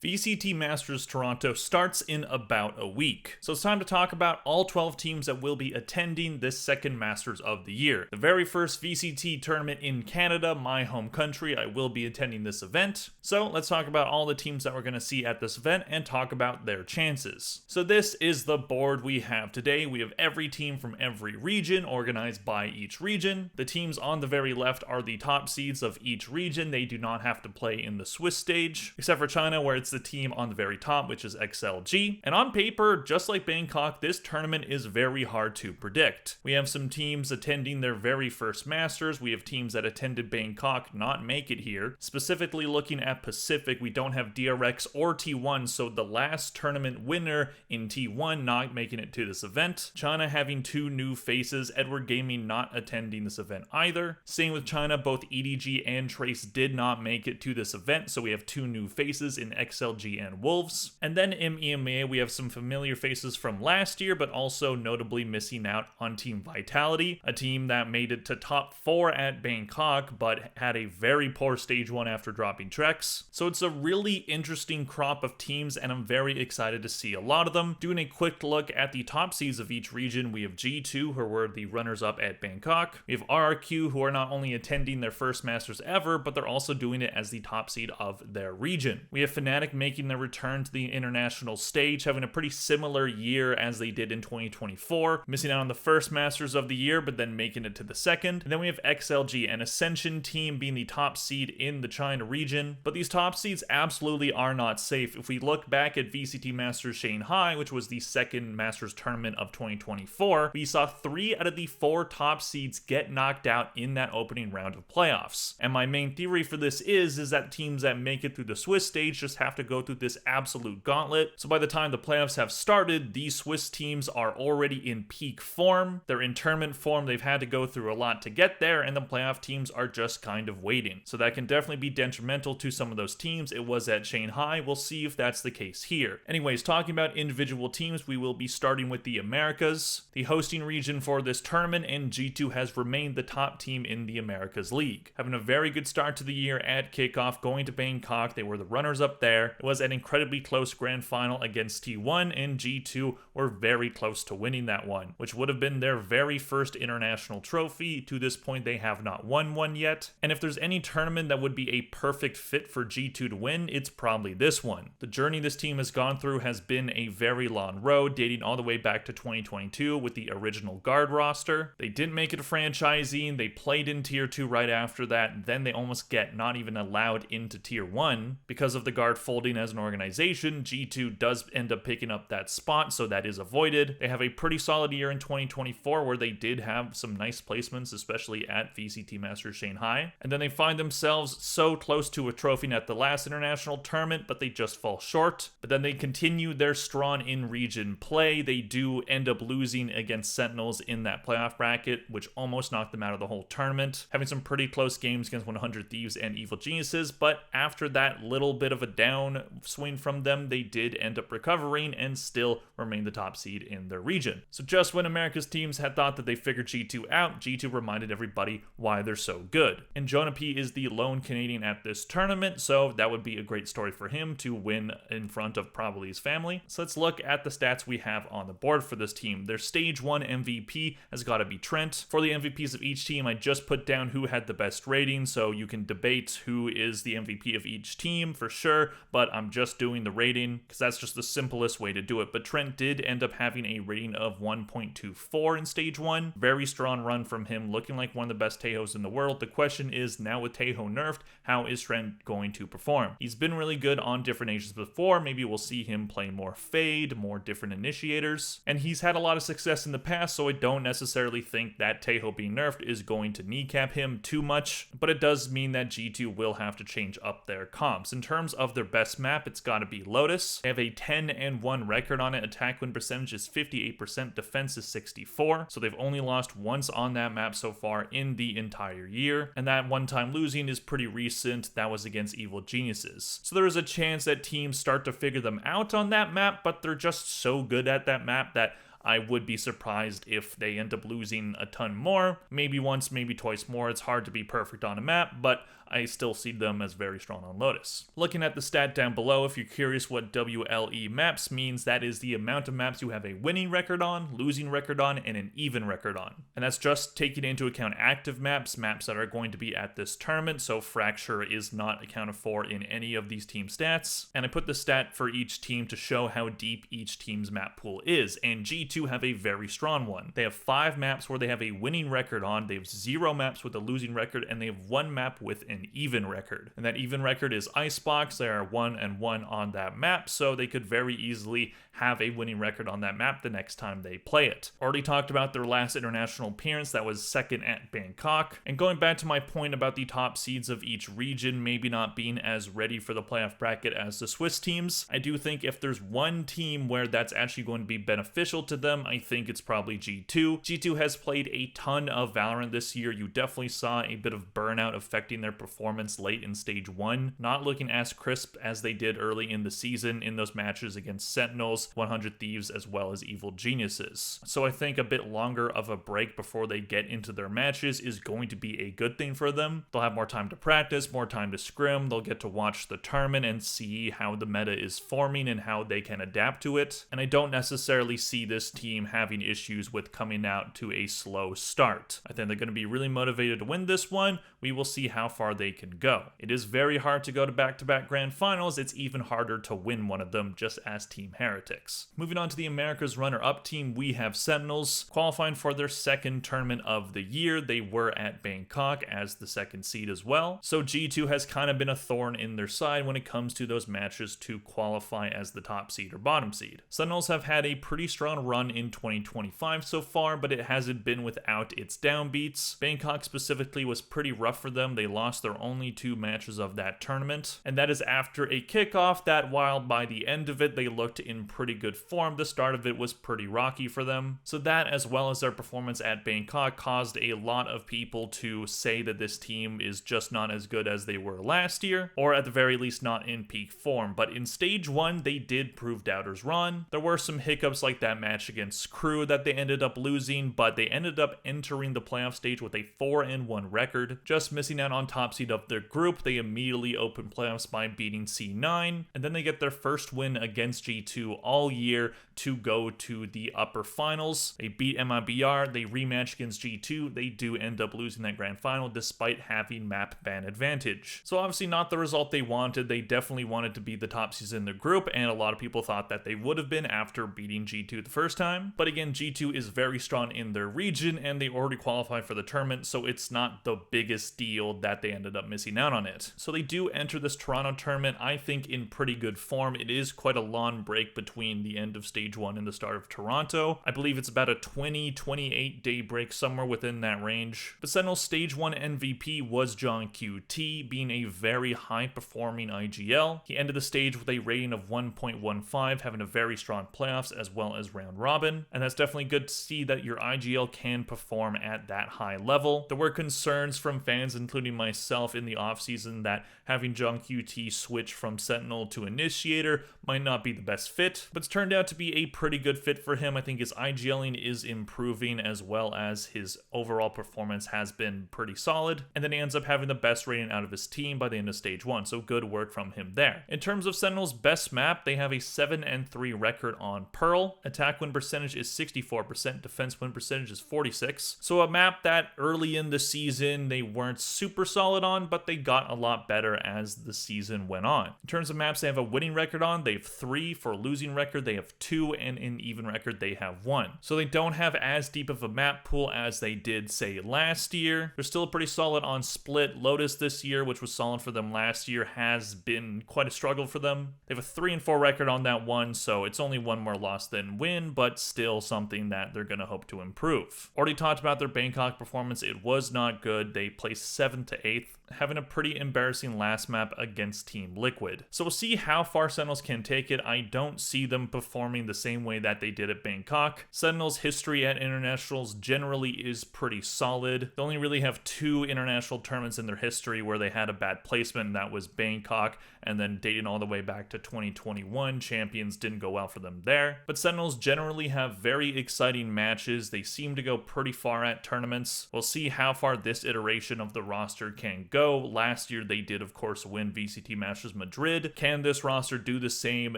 VCT Masters Toronto starts in about a week, so it's time to talk about all 12 teams that will be attending this second Masters of the year. The very first VCT tournament in Canada, my home country. I will be attending this event. So let's talk about all the teams that we're going to see at this event and talk about their chances. So this is the board we have today. We have every team from every region organized by each region. The teams on the very left are the top seeds of each region. They do not have to play in the Swiss stage, except for China, where it's the team on the very top, which is Gen.G. And on paper, just like Bangkok, this tournament is very hard to predict. We have some teams attending their very first Masters. We have teams that attended Bangkok not make it here. Specifically looking at Pacific, we don't have DRX or T1, so the last tournament winner in T1 not making it to this event. China having two new faces, Edward Gaming not attending this event either. Same with China, both EDG and Trace did not make it to this event, so we have two new faces in XLG and Wolves. And then in EMEA, we have some familiar faces from last year, but also notably missing out on Team Vitality, a team that made it to top 4 at Bangkok, but had a very poor stage 1 after dropping Trex. So it's a really interesting crop of teams, and I'm very excited to see a lot of them. Doing a quick look at the top seeds of each region, we have G2, who were the runners-up at Bangkok. We have RRQ, who are not only attending their first Masters ever, but they're also doing it as the top seed of their region. We have Fnatic making their return to the international stage, having a pretty similar year as they did in 2024, missing out on the first Masters of the year, but then making it to the second. And then we have XLG, an Ascension team, being the top seed in the China region. But these top seeds absolutely are not safe. If we look back at VCT Masters Shanghai, which was the second Masters tournament of 2024, we saw 3 out of the 4 top seeds get knocked out in that opening round of playoffs. And my main theory for this is that teams that make it through the Swiss stage just have to go through this absolute gauntlet. So by the time the playoffs have started, these Swiss teams are already in peak form. They're in tournament form. They've had to go through a lot to get there, and the playoff teams are just kind of waiting. So that can definitely be detrimental to some of those teams. It was at Shanghai. We'll see if that's the case here. Anyways, talking about individual teams, we will be starting with the Americas, the hosting region for this tournament, and G2 has remained the top team in the Americas League. Having a very good start to the year at kickoff, going to Bangkok. They were the runners up there. It was an incredibly close grand final against T1, and G2 were very close to winning that one, which would have been their very first international trophy. To this point, they have not won one yet. And if there's any tournament that would be a perfect fit for G2 to win, it's probably this one. The journey this team has gone through has been a very long road, dating all the way back to 2022 with the original guard roster. They didn't make it a franchising. They played in Tier 2 right after that. Then they almost get not even allowed into Tier 1 because of the guard folding as an organization. G2 does end up picking up that spot, so that is avoided. They have a pretty solid year in 2024 where they did have some nice placements, especially at VCT Masters Shanghai. And then they find themselves so close to a trophy at the last international tournament, but they just fall short. But then they continue their strong in-region play. They do end up losing against Sentinels in that playoff bracket, which almost knocked them out of the whole tournament. Having some pretty close games against 100 Thieves and Evil Geniuses, but after that little bit of a down swing from them, they did end up recovering and still remain the top seed in their region. So just when America's teams had thought that they figured G2 out, G2 reminded everybody why they're so good. And Jonah P is the lone Canadian at this tournament, so that would be a great story for him to win in front of probably his family. So let's look at the stats we have on the board for this team. Their stage 1 MVP has got to be Trent. For the MVPs of each team, I just put down who had the best rating, so you can debate who is the MVP of each team for sure, but I'm just doing the rating because that's just the simplest way to do it. But Trent did end up having a rating of 1.24 in stage 1. Very strong run from him, looking like one of the best Taehos in the world. The question is, now with Taeho nerfed, how is Trent going to perform? He's been really good on different Asians before. Maybe we'll see him play more Fade, more different initiators. And he's had a lot of success in the past, so I don't necessarily think that Taeho being nerfed is going to kneecap him too much. But it does mean that G2 will have to change up their comps. In terms of their best map, it's got to be Lotus. They have a 10-1 record on it. Attack win percentage is 58%, defense is 64%. So they've only lost once on that map so far in the entire year. And that one time losing is pretty recent. That was against Evil Geniuses. So there is a chance that teams start to figure them out on that map, but they're just so good at that map that I would be surprised if they end up losing a ton more. Maybe once, maybe twice more. It's hard to be perfect on a map, but I still see them as very strong on Lotus. Looking at the stat down below, if you're curious what WLE maps means, that is the amount of maps you have a winning record on, losing record on, and an even record on. And that's just taking into account active maps that are going to be at this tournament, so Fracture is not accounted for in any of these team stats. And I put the stat for each team to show how deep each team's map pool is, and G2 have a very strong one. They have 5 maps where they have a winning record on, they have 0 maps with a losing record, and they have 1 map with an even record. And that even record is Icebox. They are 1-1 on that map, so they could very easily have a winning record on that map the next time they play it. Already talked about their last international appearance, that was second at Bangkok. And going back to my point about the top seeds of each region maybe not being as ready for the playoff bracket as the Swiss teams, I do think if there's one team where that's actually going to be beneficial to them, I think it's probably G2. G2 has played a ton of Valorant this year. You definitely saw a bit of burnout affecting their performance late in stage 1, not looking as crisp as they did early in the season in those matches against Sentinels, 100 Thieves, as well as Evil Geniuses. So I think a bit longer of a break before they get into their matches is going to be a good thing for them. They'll have more time to practice, more time to scrim, they'll get to watch the tournament and see how the meta is forming and how they can adapt to it. And I don't necessarily see this team having issues with coming out to a slow start. I think they're going to be really motivated to win this one. We will see how far they can go. It is very hard to go to back-to-back grand finals. It's even harder to win one of them, just as Team Heretics. Moving on to the America's runner-up team, we have Sentinels, qualifying for their second tournament of the year. They were at Bangkok as the second seed as well. So G2 has kind of been a thorn in their side when it comes to those matches to qualify as the top seed or bottom seed. Sentinels have had a pretty strong run in 2025 so far, but it hasn't been without its downbeats. Bangkok specifically was pretty rough for them. They lost their only 2 matches of that tournament, and that is after a kickoff that, while by the end of it they looked in pretty good form, the start of it was pretty rocky for them. So that, as well as their performance at Bangkok, caused a lot of people to say that this team is just not as good as they were last year, or at the very least not in peak form. But in stage 1 they did prove doubters wrong. There were some hiccups like that match against Crew that they ended up losing, but they ended up entering the playoff stage with a 4-1 record, just missing out on top seed of their group. They immediately opened playoffs by beating C9, and then they get their first win against G2 all year to go to the upper finals. They beat MIBR, they rematch against G2, they do end up losing that grand final despite having map ban advantage. So obviously not the result they wanted. They definitely wanted to be the top seeds in their group, and a lot of people thought that they would have been after beating G2 the first time. But again, G2 is very strong in their region, and they already qualified for the tournament, so it's not the biggest deal that they ended up missing out on it. So they do enter this Toronto tournament, I think, in pretty good form. It is quite a long break between the end of stage 1 and the start of Toronto. I believe it's about a 20-28 day break, somewhere within that range. But Sentinel's stage 1 MVP was Gen.G, being a very high performing IGL. He ended the stage with a rating of 1.15, having a very strong playoffs as well as round robin, and that's definitely good to see that your IGL can perform at that high level. There were concerns from fans, including myself, in the offseason that having Gen.G switch from Sentinel to Initiator might not be the best fit, but it's turned out to be a pretty good fit for him. I think his IGLing is improving, as well as his overall performance has been pretty solid, and then he ends up having the best rating out of his team by the end of stage 1, so good work from him there. In terms of Sentinel's best map, they have a 7-3 record on Pearl. Attack win percentage is 64%, defense win percentage is 46%, so a map that early in the season they weren't super solid on, but they got a lot better as the season went on. In terms of maps they have a winning record on, they have 3. For a losing record, they have 2, and in even record, they have 1. So they don't have as deep of a map pool as they did, say, last year. They're still pretty solid on Split. Lotus this year, which was solid for them last year, has been quite a struggle for them. They have a 3-4 record on that one, so it's only 1 more loss than win, but still something that they're going to hope to improve. Already talked about their Bangkok performance. It was not good. They placed 7th to 8th, having a pretty embarrassing last map against Team Liquid. So we'll see how far Sentinels can take it. I don't see them performing the same way that they did at Bangkok. Sentinels' history at internationals generally is pretty solid. They only really have 2 international tournaments in their history where they had a bad placement, and that was Bangkok and then dating all the way back to 2021, champions didn't go well for them there. But Sentinels generally have very exciting matches. They seem to go pretty far at tournaments. We'll see how far this iteration of the roster can go. Last year they did, of course, win VCT Masters Madrid. Can this roster do the same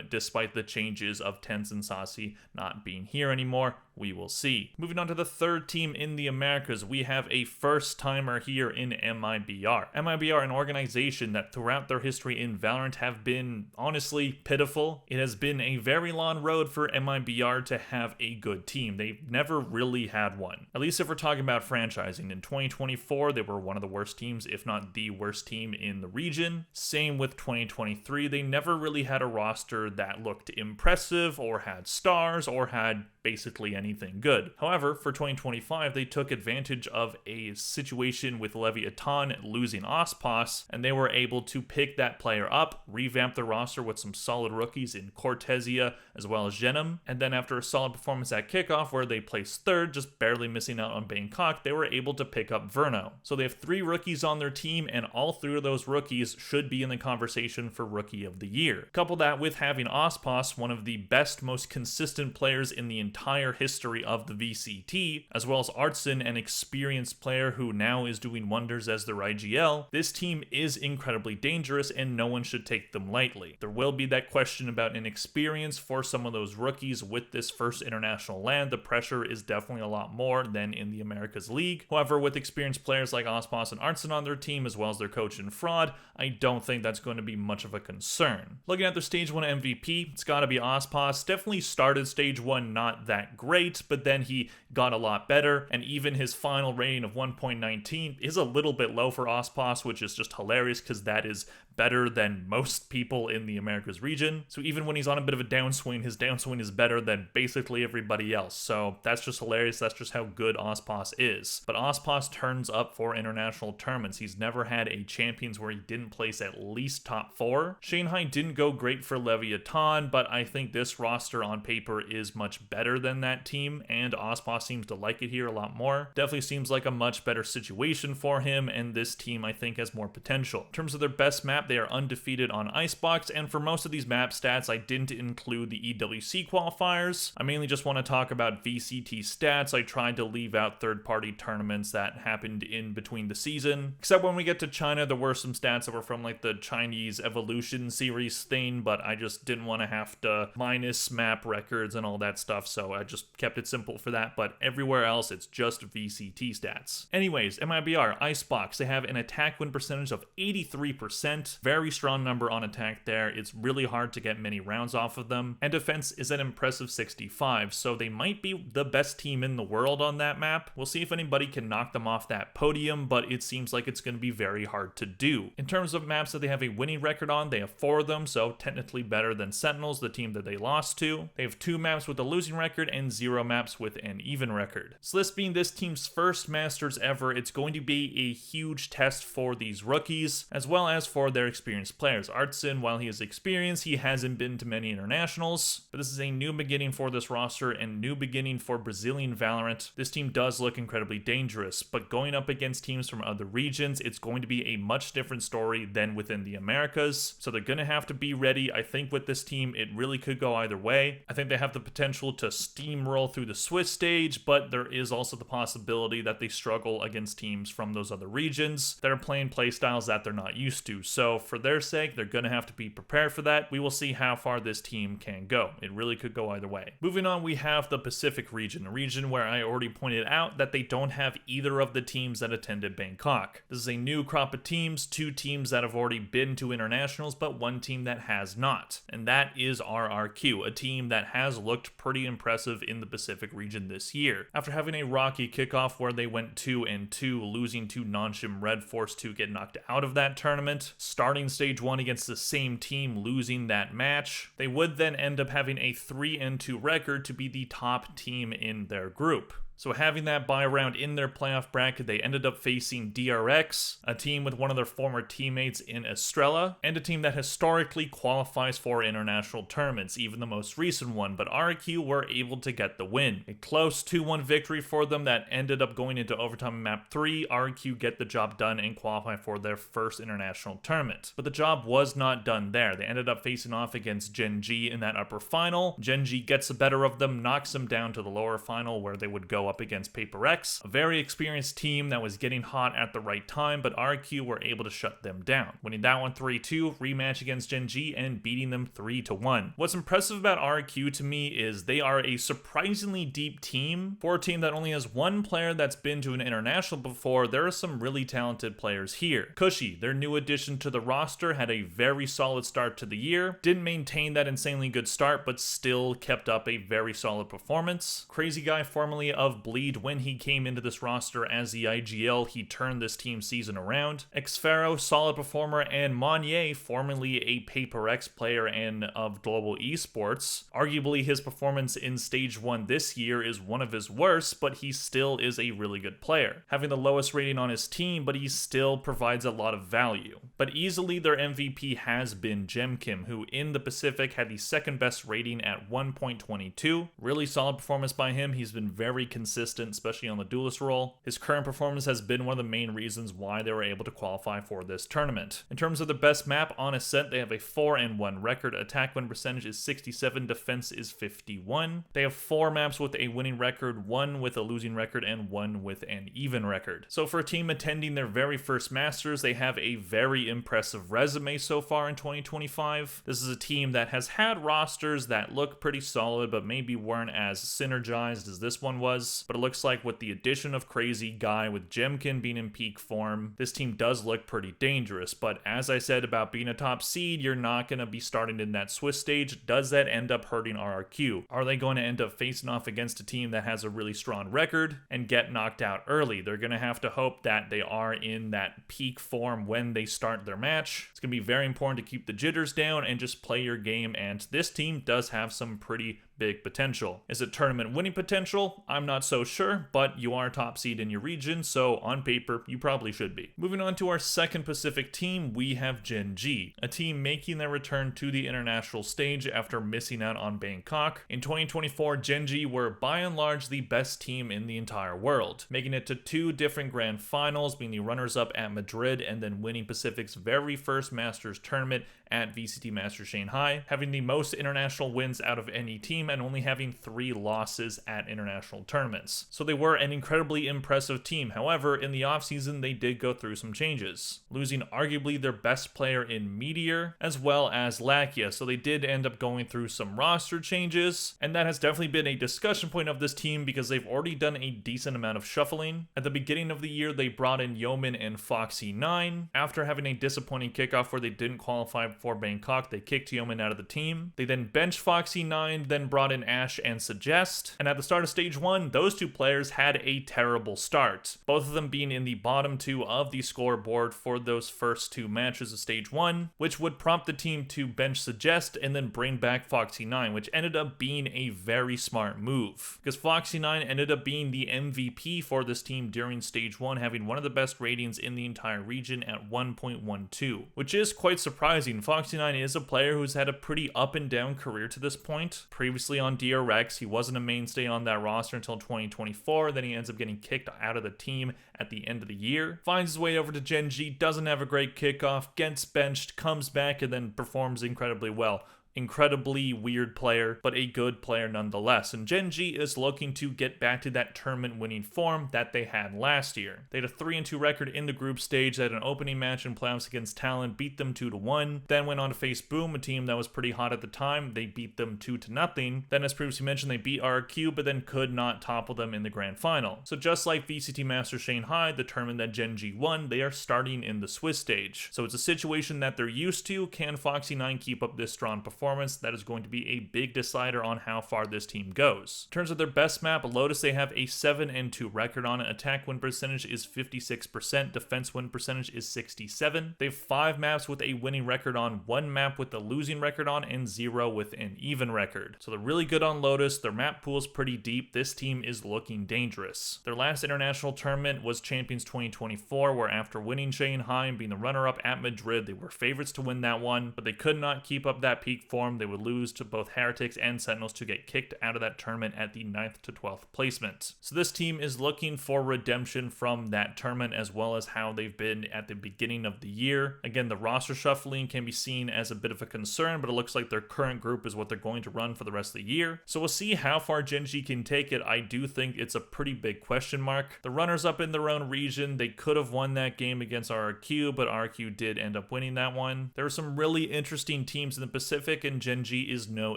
despite the changes of Tens and Sasi not being here anymore? We will see. Moving on to the third team in the Americas, we have a first-timer here in MIBR. MIBR, an organization that throughout their history in Valorant have been honestly pitiful. It has been a very long road for MIBR to have a good team. They've never really had one. At least if we're talking about franchising. In 2024, they were one of the worst teams, if not the worst team in the region. Same with 2023. They never really had a roster that looked impressive or had stars or had basically anything good. However, for 2025, they took advantage of a situation with Leviathan losing Ospos, and they were able to pick that player up, revamp the roster with some solid rookies in Cortesia as well as Genom, and then after a solid performance at kickoff where they placed third, just barely missing out on Bangkok, they were able to pick up Verno. So they have 3 rookies on their team, and all 3 of those rookies should be in the conversation for Rookie of the Year. Couple that with having Ospos, one of the best, most consistent players in the entire history of the VCT, as well as Artson, an experienced player who now is doing wonders as their IGL, this team is incredibly dangerous and no one should take them lightly. There will be that question about inexperience for some of those rookies with this first international land. The pressure is definitely a lot more than in the Americas League. However, with experienced players like Ospos and Artson on their team, as well as their coach in Fraud, I don't think that's going to be much of a concern. Looking at their Stage 1 MVP, it's got to be Ospos. Definitely started Stage 1 not that great, but then he got a lot better, and even his final rating of 1.19 is a little bit low for Ospos, which is just hilarious because that is better than most people in the Americas region. So even when he's on a bit of a downswing, his downswing is better than basically everybody else. So that's just hilarious. That's just how good Ospos is. But Ospos turns up for international tournaments. He's never had a champions where he didn't place at least top 4. Shanghai didn't go great for Leviathan, but I think this roster on paper is much better than that team, and Ospos seems to like it here a lot more. Definitely seems like a much better situation for him, and this team I think has more potential. In terms of their best map, they are undefeated on Icebox, and for most of these map stats, I didn't include the EWC qualifiers. I mainly just want to talk about VCT stats. I tried to leave out third-party tournaments that happened in between the season. Except when we get to China, there were some stats that were from like the Chinese Evolution series thing, but I just didn't want to have to minus map records and all that stuff, so I just kept it simple for that, but everywhere else, it's just VCT stats. Anyways, MIBR, Icebox, they have an attack win percentage of 83%. Very strong number on attack there. It's really hard to get many rounds off of them. And defense is an impressive 65, so they might be the best team in the world on that map. We'll see if anybody can knock them off that podium, but it seems like it's going to be very hard to do. In terms of maps that they have a winning record on, they have 4 of them, so technically better than Sentinels, the team that they lost to. They have 2 maps with a losing record and 0 maps with an even record. So this being this team's first Masters ever, it's going to be a huge test for these rookies, as well as for their experienced players. Artson, while he is experienced, he hasn't been to many internationals, but this is a new beginning for this roster and new beginning for Brazilian Valorant. This team does look incredibly dangerous, but going up against teams from other regions, it's going to be a much different story than within the Americas, so they're going to have to be ready. I think with this team, it really could go either way. I think they have the potential to steamroll through the Swiss stage, but there is also the possibility that they struggle against teams from those other regions that are playing playstyles that they're not used to. So for their sake, they're going to have to be prepared for that. We will see how far this team can go. It really could go either way. Moving on, we have the Pacific region, a region where I already pointed out that they don't have either of the teams that attended Bangkok. This is a new crop of teams, 2 teams that have already been to internationals, but 1 team that has not. And that is RRQ, a team that has looked pretty impressive in the Pacific region this year. After having a rocky kickoff where they went 2-2, losing to Nonshim Red Force to get knocked out of that tournament, starting Stage 1 against the same team, losing that match, they would then end up having a 3-2 record to be the top team in their group. So having that bye round in their playoff bracket, they ended up facing DRX, a team with one of their former teammates in Estrella, and a team that historically qualifies for international tournaments, even the most recent one, but RQ were able to get the win. A close 2-1 victory for them that ended up going into overtime in map 3. RQ get the job done and qualify for their first international tournament. But the job was not done there. They ended up facing off against Gen.G in that upper final. Gen.G gets the better of them, knocks them down to the lower final where they would go up against Paper X, a very experienced team that was getting hot at the right time, but RQ were able to shut them down, winning that one 3-2, rematch against Gen.G and beating them 3-1. What's impressive about RQ to me is they are a surprisingly deep team. For a team that only has one player that's been to an international before, there are some really talented players here. Cushy, their new addition to the roster, had a very solid start to the year, didn't maintain that insanely good start, but still kept up a very solid performance. Crazy Guy, formerly of Bleed, when he came into this roster as the IGL, he turned this team season around. Xfaro, solid performer, and Monye, formerly a Paper X player and of Global Esports. Arguably his performance in Stage 1 this year is one of his worst, but he still is a really good player. Having the lowest rating on his team, but he still provides a lot of value. But easily their MVP has been Gen.G, who in the Pacific had the second best rating at 1.22. Really solid performance by him. He's been very consistent, especially on the duelist role. His current performance has been one of the main reasons why they were able to qualify for this tournament. In terms of the best map on Ascent, they have a 4-1 record. Attack win percentage is 67, defense is 51. They have 4 maps with a winning record, 1 with a losing record, and 1 with an even record. So for a team attending their very first Masters, they have a very impressive resume so far in 2025. This is a team that has had rosters that look pretty solid, but maybe weren't as synergized as this one was. But it looks like with the addition of Crazy Guy, with Gen.G being in peak form, this team does look pretty dangerous. But as I said about being a top seed, you're not going to be starting in that Swiss stage. Does that end up hurting RRQ? Are they going to end up facing off against a team that has a really strong record and get knocked out early? They're going to have to hope that they are in that peak form when they start their match. It's going to be very important to keep the jitters down and just play your game, and this team does have some pretty big potential. Is it tournament winning potential? I'm not so sure, but you are top seed in your region, so on paper, you probably should be. Moving on to our second Pacific team, we have Gen.G, a team making their return to the international stage after missing out on Bangkok. In 2024, Gen.G were by and large the best team in the entire world, making it to 2 different grand finals, being the runners-up at Madrid and then winning Pacific's very first Masters tournament at VCT Masters Shanghai, having the most international wins out of any team and only having 3 losses at international tournaments. So they were an incredibly impressive team. However, in the offseason, they did go through some changes, losing arguably their best player in MIBR, as well as Lakia. So they did end up going through some roster changes, and that has definitely been a discussion point of this team because they've already done a decent amount of shuffling. At the beginning of the year, they brought in Yeoman and Foxy9. After having a disappointing kickoff where they didn't qualify for Bangkok, they kicked Yeoman out of the team. They then benched Foxy9, then brought in Ash and Suggest, and at the start of Stage 1, those 2 players had a terrible start, both of them being in the bottom 2 of the scoreboard for those first 2 matches of Stage 1, which would prompt the team to bench Suggest and then bring back Foxy9, which ended up being a very smart move, because Foxy9 ended up being the MVP for this team during Stage 1, having one of the best ratings in the entire region at 1.12, which is quite surprising. Foxy9 is a player who's had a pretty up and down career to this point. Previously on DRX, he wasn't a mainstay on that roster until 2024, then he ends up getting kicked out of the team at the end of the year. Finds his way over to Gen.G, doesn't have a great kickoff, gets benched, comes back, and then performs incredibly well. Incredibly weird player, but a good player nonetheless. And Gen.G is looking to get back to that tournament winning form that they had last year. They had a 3-2 record in the group stage. They had an opening match in playoffs against Talon, beat them 2-1. Then went on to face Boom, a team that was pretty hot at the time. They beat them 2-0. Then, as previously mentioned, they beat RQ, but then could not topple them in the grand final. So just like VCT Masters Shanghai, the tournament that Gen.G won, they are starting in the Swiss stage. So it's a situation that they're used to. Can Foxy9 keep up this strong performance? performance, that is going to be a big decider on how far this team goes. In terms of their best map, Lotus, they have a 7-2 record on it. Attack win percentage is 56%, defense win percentage is 67%. They have 5 maps with a winning record on, 1 map with a losing record on, and 0 with an even record. So they're really good on Lotus. Their map pool is pretty deep. This team is looking dangerous. Their last international tournament was Champions 2024, where after winning Shanghai and being the runner-up at Madrid, they were favorites to win that one, but they could not keep up that peak form. They would lose to both Heretics and Sentinels to get kicked out of that tournament at the 9th to 12th placement. So this team is looking for redemption from that tournament, as well as how they've been at the beginning of the year. Again, the roster shuffling can be seen as a bit of a concern, but it looks like their current group is what they're going to run for the rest of the year. So we'll see how far Gen.G can take it. I do think it's a pretty big question mark. The runners up in their own region, they could have won that game against RRQ, but RRQ did end up winning that one. There are some really interesting teams in the Pacific, and Gen.G is no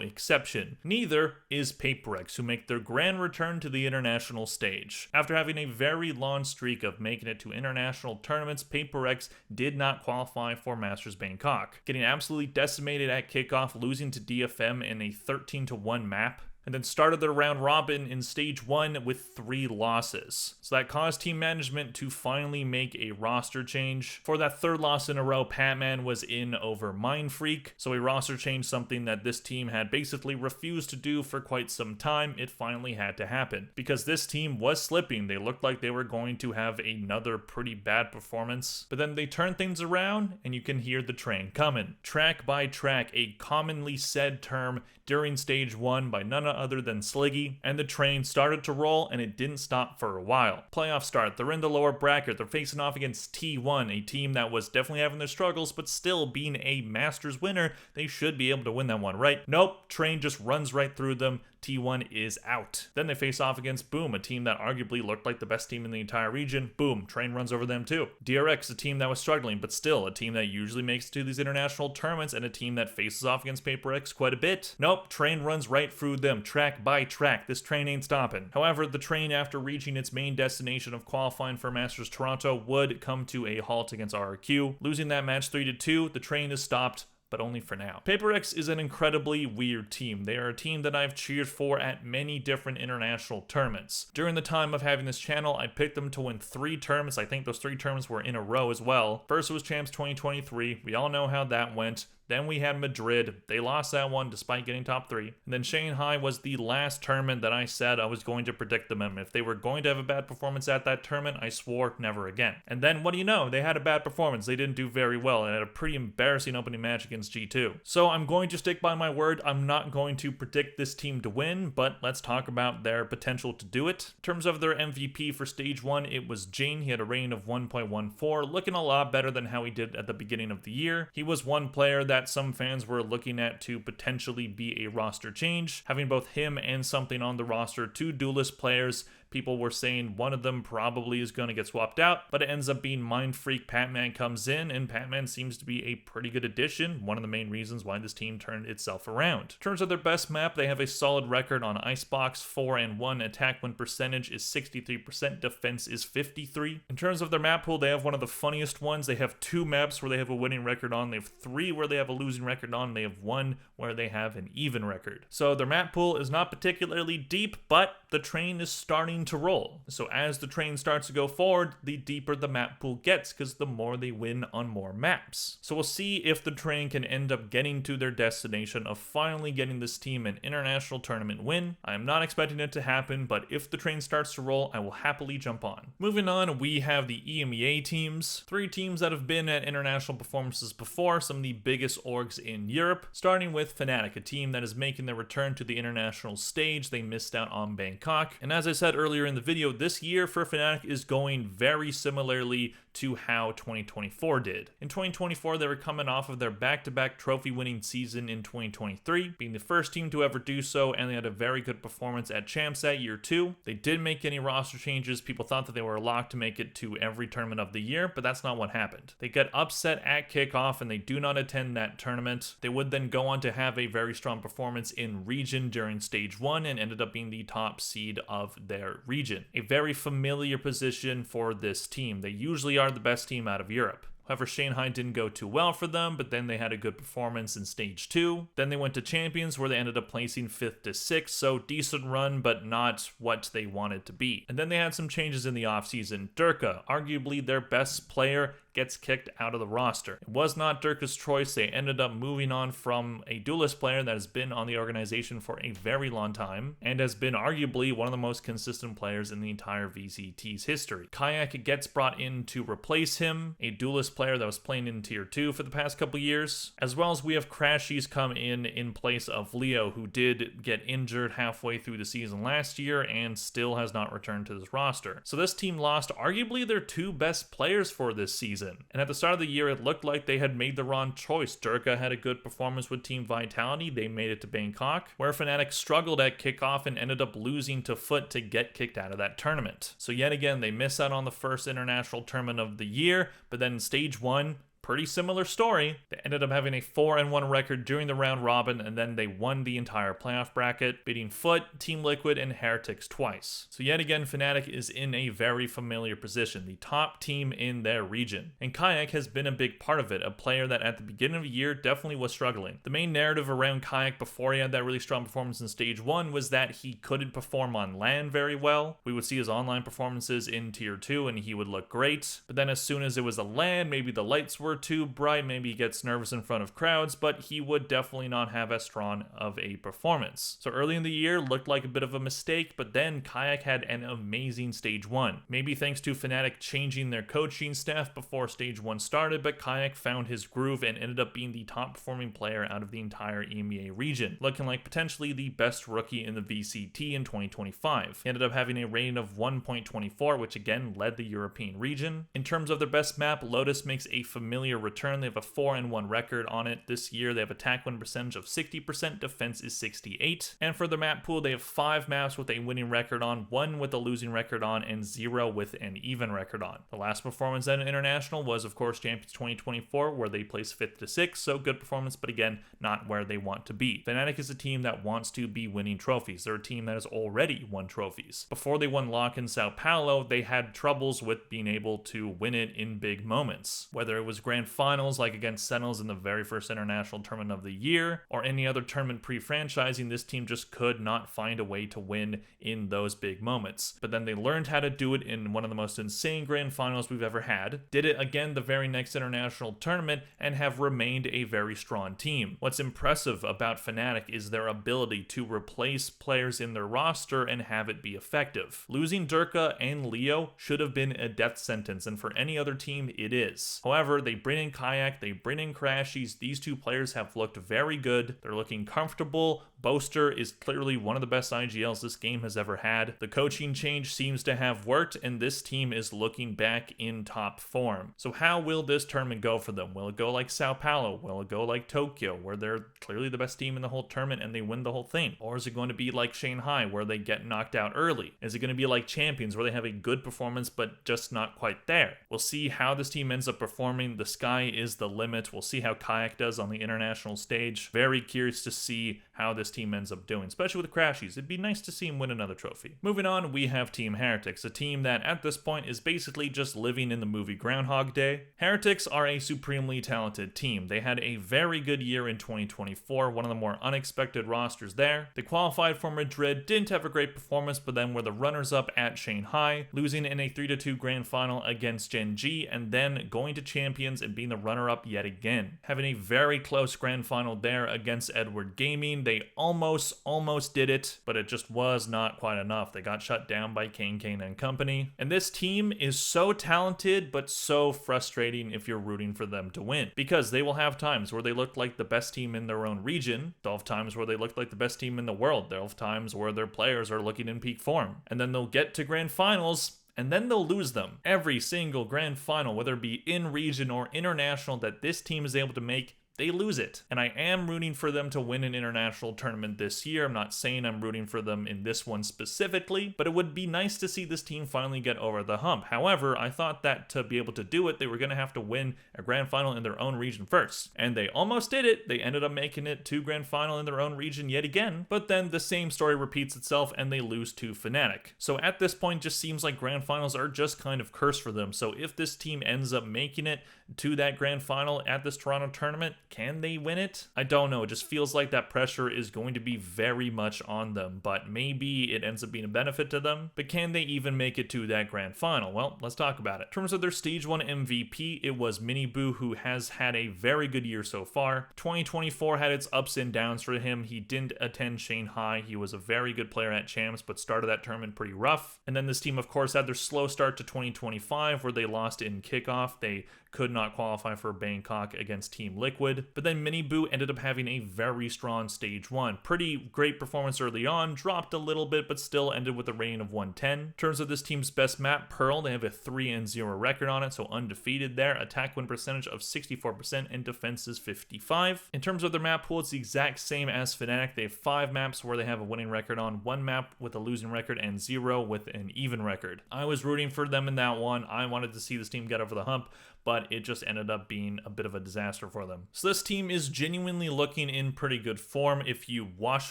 exception. Neither is PaperX, who make their grand return to the international stage. After having a very long streak of making it to international tournaments, PaperX did not qualify for Masters Bangkok, getting absolutely decimated at kickoff, losing to DFM in a 13-1 map, and then started their round robin in stage 1 with 3 losses. So that caused team management to finally make a roster change. For that 3rd loss in a row, Patman was in over Mindfreak, so a roster change, something that this team had basically refused to do for quite some time. It finally had to happen, because this team was slipping. They looked like they were going to have another pretty bad performance, but then they turned things around, and you can hear the train coming. Track by track, a commonly said term during stage 1 by none other than Sliggy, and the train started to roll, and it didn't stop for a while. Playoff start, they're in the lower bracket, they're facing off against T1, a team that was definitely having their struggles, but still being a Masters winner, they should be able to win that one, right? Nope, train just runs right through them. T1 is out. Then they face off against Boom, a team that arguably looked like the best team in the entire region. Boom, train runs over them too. DRX, a team that was struggling, but still a team that usually makes it to these international tournaments, and a team that faces off against PaperX quite a bit. Nope, train runs right through them, track by track. This train ain't stopping. However, the train, after reaching its main destination of qualifying for Masters Toronto, would come to a halt against RRQ. Losing that match 3-2, the train is stopped, but only for now. PaperX is an incredibly weird team. They are a team that I've cheered for at many different international tournaments. During the time of having this channel, I picked them to win 3 tournaments. I think those 3 tournaments were in a row as well. First was Champs 2023. We all know how that went. Then we had Madrid. They lost that one despite getting top 3. And then Shanghai was the last tournament that I said I was going to predict them in. If they were going to have a bad performance at that tournament, I swore never again. And then what do you know? They had a bad performance. They didn't do very well and had a pretty embarrassing opening match against G2. So I'm going to stick by my word. I'm not going to predict this team to win, but let's talk about their potential to do it. In terms of their MVP for stage 1, it was Jane. He had a rating of 1.14, looking a lot better than how he did at the beginning of the year. He was one player that some fans were looking at to potentially be a roster change. Having both him and something on the roster, 2 duelist players, people were saying one of them probably is going to get swapped out, but it ends up being Mindfreak. Patman comes in, and Patman seems to be a pretty good addition, one of the main reasons why this team turned itself around. In terms of their best map, they have a solid record on Icebox, 4-1, attack win percentage is 63%, defense is 53%. In terms of their map pool, they have one of the funniest ones. They have 2 maps where they have a winning record on, they have 3 where they have a losing record on, and they have 1 where they have an even record. So their map pool is not particularly deep, but the train is starting to roll. So as the train starts to go forward, the deeper the map pool gets, because the more they win on more maps. So we'll see if the train can end up getting to their destination of finally getting this team an international tournament win. I am not expecting it to happen, but if the train starts to roll, I will happily jump on. Moving on, we have the EMEA teams. 3 teams that have been at international performances before, some of the biggest orgs in Europe, starting with Fnatic, a team that is making their return to the international stage. They missed out on Bangkok. And as I said earlier in the video, this year for Fnatic is going very similarly to how 2024 did. In 2024, they were coming off of their back-to-back trophy-winning season in 2023, being the first team to ever do so, and they had a very good performance at Champs that year too. They didn't make any roster changes. People thought that they were locked to make it to every tournament of the year, but that's not what happened. They got upset at kickoff, and they do not attend that tournament. They would then go on to have a very strong performance in region during stage 1 and ended up being the top seed of their region. A very familiar position for this team. They usually are the best team out of Europe. However, Shanghai didn't go too well for them, but then they had a good performance in Stage 2. Then they went to Champions, where they ended up placing 5th to 6th, so decent run, but not what they wanted to be. And then they had some changes in the offseason. Durka, arguably their best player, gets kicked out of the roster. It was not Durka's choice. They ended up moving on from a duelist player that has been on the organization for a very long time and has been arguably one of the most consistent players in the entire VCT's history. Kayak gets brought in to replace him, a duelist player that was playing in Tier 2 for the past couple years, as well as we have Crashies come in place of Leo, who did get injured halfway through the season last year and still has not returned to this roster. So this team lost arguably their 2 best players for this season. And at the start of the year, it looked like they had made the wrong choice. Durka had a good performance with Team Vitality. They made it to Bangkok, where Fnatic struggled at kickoff and ended up losing to Foot to get kicked out of that tournament. So yet again, they miss out on the first international tournament of the year, but then in Stage 1, pretty similar story. They ended up having a 4-1 record during the round robin, and then they won the entire playoff bracket, beating Foot, Team Liquid, and Heretics twice. So yet again, Fnatic is in a very familiar position, the top team in their region. And Kayak has been a big part of it, a player that at the beginning of the year definitely was struggling. The main narrative around Kayak before he had that really strong performance in Stage 1 was that he couldn't perform on LAN very well. We would see his online performances in Tier 2 and he would look great. But then as soon as it was a LAN, maybe the lights were too bright, maybe he gets nervous in front of crowds, but he would definitely not have as strong of a performance. So early in the year looked like a bit of a mistake, but then Kayak had an amazing Stage 1. Maybe thanks to Fnatic changing their coaching staff before Stage 1 started, but Kayak found his groove and ended up being the top performing player out of the entire EMEA region, looking like potentially the best rookie in the VCT in 2025. He ended up having a rating of 1.24, which again led the European region. In terms of their best map, Lotus makes a familiar return. They have a 4-1 record on it this year. They have attack win percentage of 60%, defense is 68. And for the map pool, they have 5 maps with a winning record on, 1 with a losing record on, and 0 with an even record on. The last performance at an international was, of course, Champions 2024, where they placed 5th to 6th, so good performance, but again, not where they want to be. Fnatic is a team that wants to be winning trophies. They're a team that has already won trophies. Before they won Lock in Sao Paulo, they had troubles with being able to win it in big moments. Whether it was Grand Finals, like against Sentinels in the very first international tournament of the year, or any other tournament pre-franchising, this team just could not find a way to win in those big moments. But then they learned how to do it in one of the most insane Grand Finals we've ever had, did it again the very next international tournament, and have remained a very strong team. What's impressive about Fnatic is their ability to replace players in their roster and have it be effective. Losing Durka and Leo should have been a death sentence, and for any other team, it is. However, they bring in Kayak, they bring in Crashies. These 2 players have looked very good. They're looking comfortable. Boaster is clearly one of the best IGLs this game has ever had. The coaching change seems to have worked, and this team is looking back in top form. So how will this tournament go for them? Will it go like Sao Paulo? Will it go like Tokyo, where they're clearly the best team in the whole tournament and they win the whole thing? Or is it going to be like Shanghai, where they get knocked out early? Is it going to be like Champions, where they have a good performance but just not quite there? We'll see how this team ends up performing. The sky is the limit. We'll see how Kayak does on the international stage. Very curious to see how this team ends up doing, especially with the Crashies. It'd be nice to see him win another trophy. Moving on, we have Team Heretics, a team that at this point is basically just living in the movie Groundhog Day. Heretics are a supremely talented team. They had a very good year in 2024, one of the more unexpected rosters there. They qualified for Madrid, didn't have a great performance, but then were the runners-up at Shanghai, losing in a 3-2 grand final against Gen.G, and then going to Champions and being the runner-up yet again. Having a very close grand final there against Edward Gaming. They almost did it, but it just was not quite enough. They got shut down by Kane and company. And this team is so talented, but so frustrating if you're rooting for them to win, because they will have times where they look like the best team in their own region. They'll have times where they look like the best team in the world. They'll have times where their players are looking in peak form. And then they'll get to grand finals and then they'll lose them. Every single grand final, whether it be in region or international, that this team is able to make, they lose it. And I am rooting for them to win an international tournament this year. I'm not saying I'm rooting for them in this one specifically, but it would be nice to see this team finally get over the hump. However, I thought that to be able to do it, they were going to have to win a grand final in their own region first. And they almost did it. They ended up making it to grand final in their own region yet again, but then the same story repeats itself and they lose to Fnatic. So at this point, just seems like grand finals are just kind of cursed for them. So if this team ends up making it to that grand final at this Toronto tournament, can they win it? I don't know. It just feels like that pressure is going to be very much on them, but maybe it ends up being a benefit to them. But can they even make it to that grand final? Well, let's talk about it. In terms of their Stage 1 MVP, it was MIBR, who has had a very good year so far. 2024 had its ups and downs for him. He didn't attend Shanghai. He was a very good player at Champs, but started that tournament pretty rough. And then this team, of course, had their slow start to 2025, where they lost in kickoff. They could not qualify for Bangkok against Team Liquid. But then MIBR ended up having a very strong Stage 1. Pretty great performance early on, dropped a little bit, but still ended with a rating of 110. In terms of this team's best map, Pearl, they have a 3-0 record on it, so undefeated there. Attack win percentage of 64% and defense is 55. In terms of their map pool, it's the exact same as Fnatic. They have 5 maps where they have a winning record on, 1 map with a losing record, and 0 with an even record. I was rooting for them in that one. I wanted to see this team get over the hump, but it just ended up being a bit of a disaster for them. So this team is genuinely looking in pretty good form if you wash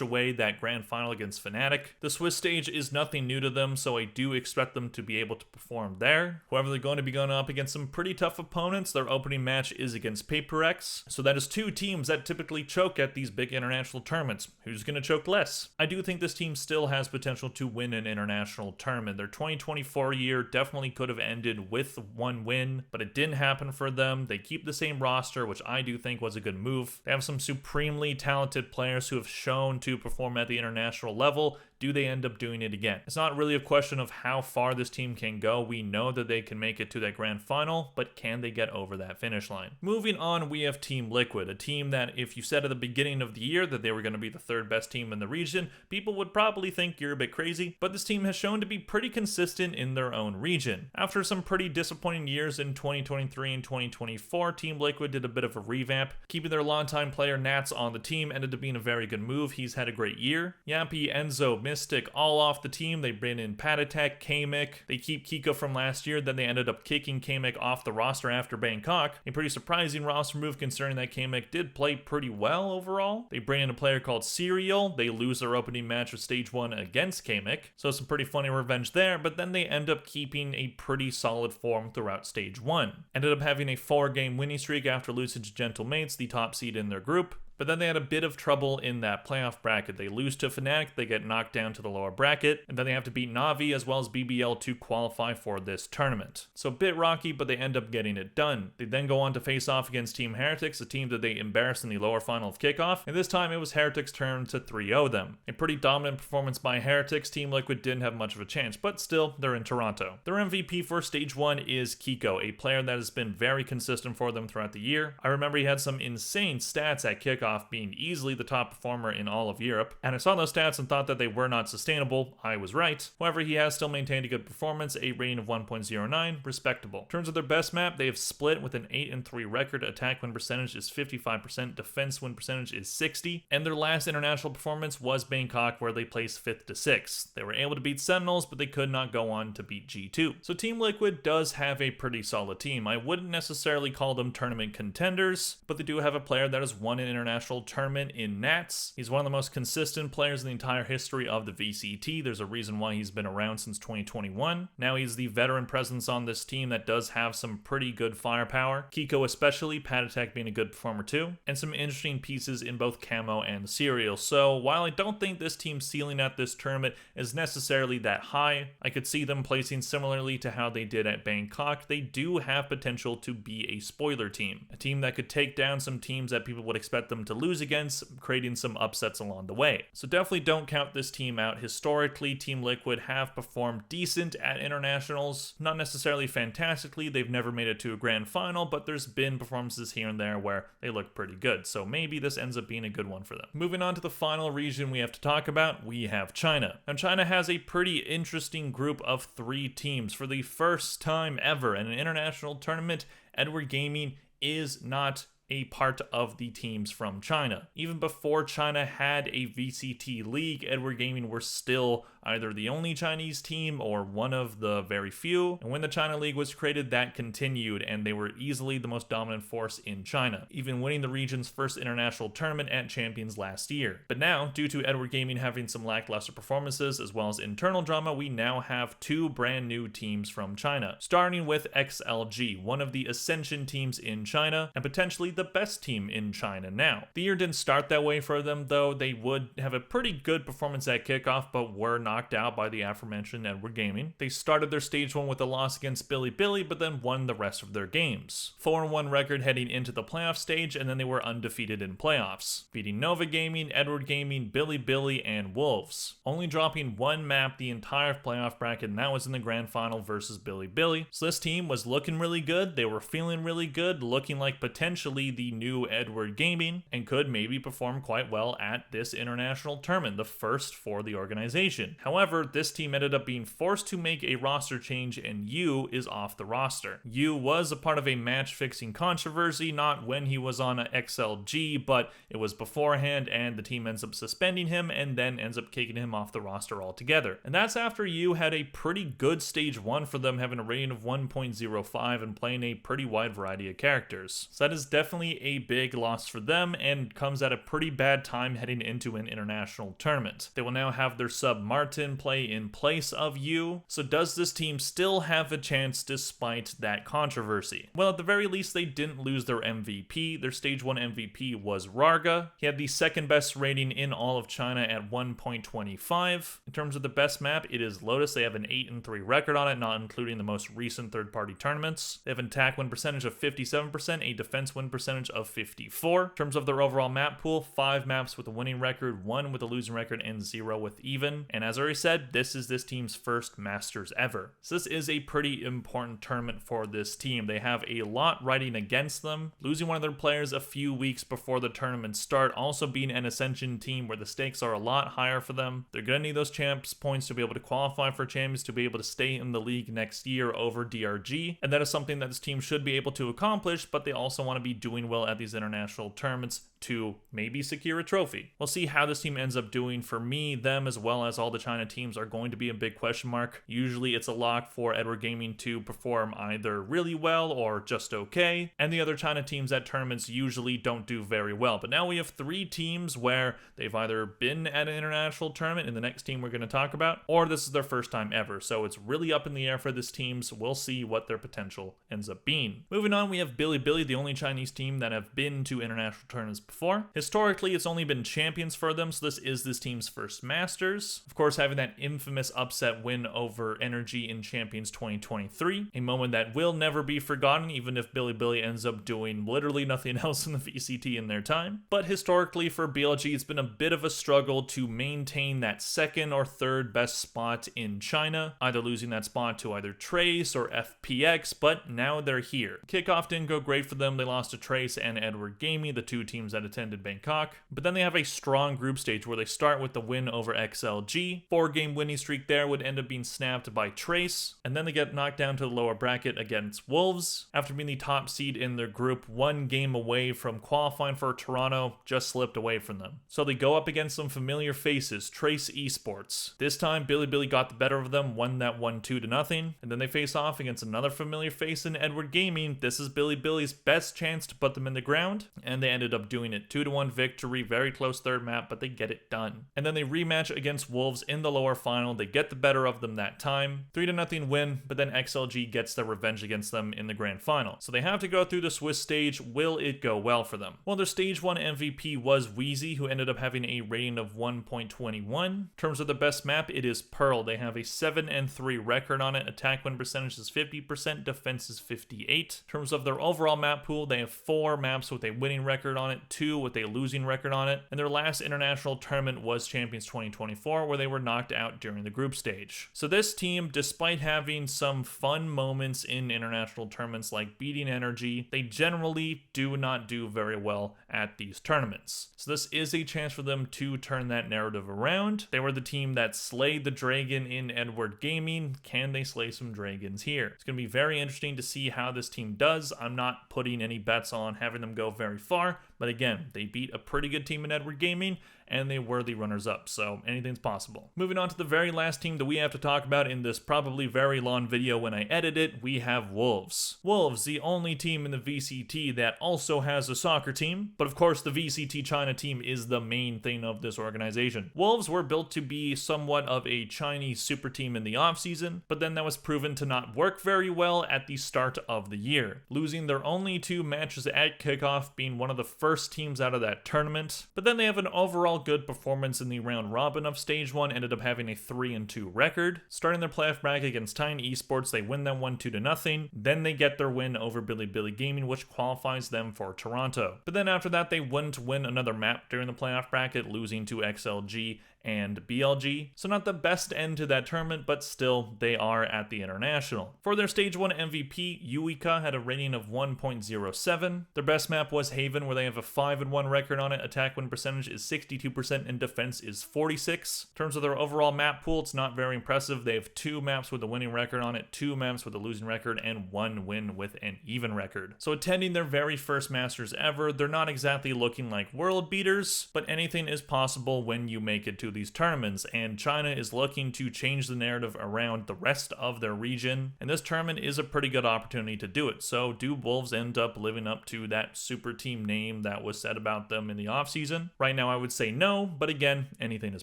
away that grand final against Fnatic. The Swiss stage is nothing new to them, so I do expect them to be able to perform there. However, they're going to be going up against some pretty tough opponents. Their opening match is against PaperX, so that is 2 teams that typically choke at these big international tournaments. Who's going to choke less? I do think this team still has potential to win an international tournament. Their 2024 year definitely could have ended with 1 win, but it didn't happen for them. They keep the same roster, which I do think was a good move. They have some supremely talented players who have shown to perform at the international level. Do they end up doing it again? It's not really a question of how far this team can go. We know that they can make it to that grand final, but can they get over that finish line? Moving on, we have Team Liquid, a team that if you said at the beginning of the year that they were going to be the 3rd best team in the region, people would probably think you're a bit crazy, but this team has shown to be pretty consistent in their own region. After some pretty disappointing years in 2023 and 2024, Team Liquid did a bit of a revamp. Keeping their longtime player Nats on the team ended up being a very good move. He's had a great year. Yappy, Enzo, Mystic, all off the team. They bring in Patatek, Kamek. They keep Kiko from last year, then they ended up kicking Kamek off the roster after Bangkok. A pretty surprising roster move considering that Kamek did play pretty well overall. They bring in a player called Serial. They lose their opening match of Stage 1 against Kamek, so some pretty funny revenge there, but then they end up keeping a pretty solid form throughout Stage 1. Ended up having a 4-game winning streak after losing to Gentlemates, the top seed in their group. But then they had a bit of trouble in that playoff bracket. They lose to Fnatic, they get knocked down to the lower bracket, and then they have to beat Na'Vi as well as BBL to qualify for this tournament. So a bit rocky, but they end up getting it done. They then go on to face off against Team Heretics, a team that they embarrassed in the lower final of kickoff, and this time it was Heretics' turn to 3-0 them. A pretty dominant performance by Heretics. Team Liquid didn't have much of a chance, but still, they're in Toronto. Their MVP for Stage 1 is Kiko, a player that has been very consistent for them throughout the year. I remember he had some insane stats at kickoff, being easily the top performer in all of Europe, and I saw those stats and thought that they were not sustainable. I was right. However, he has still maintained a good performance, a rating of 1.09, respectable. In terms of their best map, they have split with an 8-3 record. Attack win percentage is 55%, defense win percentage is 60%, and their last international performance was Bangkok, where they placed 5th to 6th. They were able to beat Sentinels, but they could not go on to beat G2. So Team Liquid does have a pretty solid team. I wouldn't necessarily call them tournament contenders, but they do have a player that has won an international tournament in Nats. He's one of the most consistent players in the entire history of the VCT. There's a reason why he's been around since 2021. Now he's the veteran presence on this team that does have some pretty good firepower. Kiko especially, Patatek being a good performer too, and some interesting pieces in both Camo and Serial. So while I don't think this team's ceiling at this tournament is necessarily that high, I could see them placing similarly to how they did at Bangkok. They do have potential to be a spoiler team, a team that could take down some teams that people would expect them to lose against, creating some upsets along the way. So definitely don't count this team out. Historically, Team Liquid have performed decent at internationals, not necessarily fantastically. They've never made it to a grand final, but there's been performances here and there where they look pretty good. So maybe this ends up being a good one for them. Moving on to the final region we have to talk about, we have China. Now China has a pretty interesting group of 3 teams. For the first time ever in an international tournament, Edward Gaming is not a part of the teams from China. Even before China had a VCT league, Edward Gaming were still either the only Chinese team or one of the very few. And when the China League was created, that continued, and they were easily the most dominant force in China, even winning the region's first international tournament at Champions last year. But now, due to Edward Gaming having some lackluster performances as well as internal drama, we now have two brand new teams from China, starting with XLG, one of the Ascension teams in China, and potentially the best team in China now. The year didn't start that way for them, though. They would have a pretty good performance at kickoff, but were knocked out by the aforementioned Edward Gaming. They started their stage 1 with a loss against BiliBili, but then won the rest of their games. 4-1 record heading into the playoff stage, and then they were undefeated in playoffs, beating Nova Gaming, Edward Gaming, BiliBili, and Wolves, only dropping one map the entire playoff bracket, and that was in the grand final versus BiliBili. So this team was looking really good, they were feeling really good, looking like potentially the new Edward Gaming, and could maybe perform quite well at this international tournament, the first for the organization. However, this team ended up being forced to make a roster change, and Yu is off the roster. Yu was a part of a match-fixing controversy, not when he was on XLG, but it was beforehand, and the team ends up suspending him and then ends up kicking him off the roster altogether. And that's after Yu had a pretty good stage 1 for them, having a rating of 1.05 and playing a pretty wide variety of characters. So that is definitely a big loss for them, and comes at a pretty bad time heading into an international tournament. They will now have their sub Martin play in place of Yu. So does this team still have a chance despite that controversy? Well, at the very least, they didn't lose their MVP. Their stage 1 MVP was Rarga. He had the second best rating in all of China at 1.25. In terms of the best map, it is Lotus. They have an 8-3 record on it, not including the most recent third-party tournaments. They have an attack win percentage of 57%, a defense win percentage of 54%. In terms of their overall map pool, 5 maps with a winning record, 1 with a losing record, and 0 with even. And as I already said, this is this team's first Masters ever. So this is a pretty important tournament for this team. They have a lot riding against them. Losing one of their players a few weeks before the tournament start, also being an Ascension team where the stakes are a lot higher for them. They're going to need those champs points to be able to qualify for champions, to be able to stay in the league next year over DRG. And that is something that this team should be able to accomplish, but they also want to be doing well at these international tournaments to maybe secure a trophy. We'll see how this team ends up doing. For me, them as well as all the China teams are going to be a big question mark. Usually it's a lock for Edward Gaming to perform either really well or just okay, and the other China teams at tournaments usually don't do very well. But now we have 3 teams where they've either been at an international tournament in the next team we're going to talk about, or this is their first time ever. So it's really up in the air for this teams. We'll see what their potential ends up being. Moving on, we have BiliBili, the only Chinese team that have been to international tournaments before. Historically, it's only been champions for them, so this is this team's first Masters. Of course, having that infamous upset win over Gen.G in Champions 2023, a moment that will never be forgotten, even if BiliBili ends up doing literally nothing else in the VCT in their time. But historically for BLG, it's been a bit of a struggle to maintain that second or third best spot in China, either losing that spot to either Trace or FPX, but now they're here. Kickoff didn't go great for them. They lost to Trace and Edward Gaming, the 2 teams that attended Bangkok. But then they have a strong group stage where they start with the win over XLG. 4-game winning streak there would end up being snapped by Trace, and then they get knocked down to the lower bracket against Wolves. After being the top seed in their group, 1 game away from qualifying for Toronto, just slipped away from them. So they go up against some familiar faces, Trace Esports. This time, BiliBili got the better of them, won that 1-2-0, and then they face off against another familiar face in Edward Gaming. This is BiliBili's best chance to put them in the ground, and they ended up doing it. 2-1 victory, very close third map, but they get it done. And then they rematch against Wolves in the lower final. They get the better of them that time. 3-0 win, but then XLG gets their revenge against them in the grand final. So they have to go through the Swiss stage. Will it go well for them? Well, their stage 1 MVP was Wheezy, who ended up having a rating of 1.21. In terms of the best map, it is Pearl. They have a 7-3 record on it. Attack win percentage is 50%, defense is 58%. In terms of their overall map pool, they have 4 maps with a winning record on it, 2 with a losing record on it, and their last international tournament was Champions 2024, where they were knocked out during the group stage. So this team, despite having some fun moments in international tournaments like beating Gen.G, they generally do not do very well at these tournaments. So this is a chance for them to turn that narrative around. They were the team that slayed the dragon in Edward Gaming. Can they slay some dragons here? It's going to be very interesting to see how this team does. I'm not putting any bets on having them go very far, but again, they beat a pretty good team in Edward Gaming, and they were the runners-up, so anything's possible. Moving on to the very last team that we have to talk about in this probably very long video when I edit it, we have Wolves. Wolves, the only team in the VCT that also has a soccer team, but of course the VCT China team is the main thing of this organization. Wolves were built to be somewhat of a Chinese super team in the offseason, but then that was proven to not work very well at the start of the year, losing their only 2 matches at kickoff, being one of the first teams out of that tournament. But then they have an overall good performance in the round robin of stage 1, ended up having a 3-2 record. Starting their playoff bracket against Tiny Esports, they win that one 2-0. Then they get their win over BiliBili Gaming, which qualifies them for Toronto. But then after that, they wouldn't win another map during the playoff bracket, losing to XLG and BLG. So not the best end to that tournament, but still they are at the international. For their stage 1 MVP, Uika had a rating of 1.07. Their best map was Haven, where they have a 5-1 record on it. Attack win percentage is 62% and defense is 46. In terms of their overall map pool, it's not very impressive. They have 2 maps with a winning record on it, 2 maps with a losing record, and 1 win with an even record. So attending their very first Masters ever, they're not exactly looking like world beaters, but anything is possible when you make it to these tournaments, and China is looking to change the narrative around the rest of their region, and this tournament is a pretty good opportunity to do it. So do Wolves end up living up to that super team name that was said about them in the offseason? Right now I would say no, but again, anything is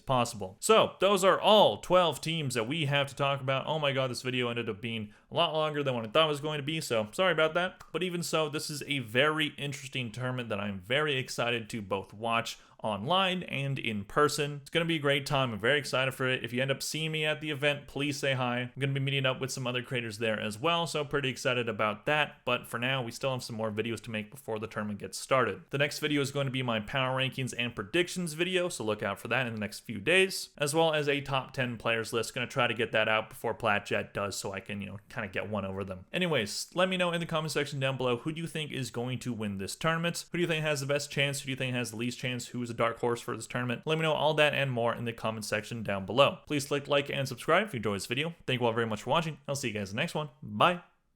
possible. So those are all 12 teams that we have to talk about. Oh my god, this video ended up being a lot longer than what I thought it was going to be, so sorry about that. But even so, this is a very interesting tournament that I'm very excited to both watch online and in person. It's going to be a great time. I'm very excited for it. If you end up seeing me at the event, please say hi. I'm going to be meeting up with some other creators there as well, so pretty excited about that. But for now, we still have some more videos to make before the tournament gets started. The next video is going to be my power rankings and predictions video, so look out for that in the next few days, as well as a top 10 players list. Going to try to get that out before Platjet does, so I can, kind of get one over them. Anyways, let me know in the comment section down below, who do you think is going to win this tournament? Who do you think has the best chance? Who do you think has the least chance? Who is a dark horse for this tournament? Let me know all that and more in the comment section down below. Please click like and subscribe if you enjoyed this video. Thank you all very much for watching. I'll see you guys in the next one. Bye.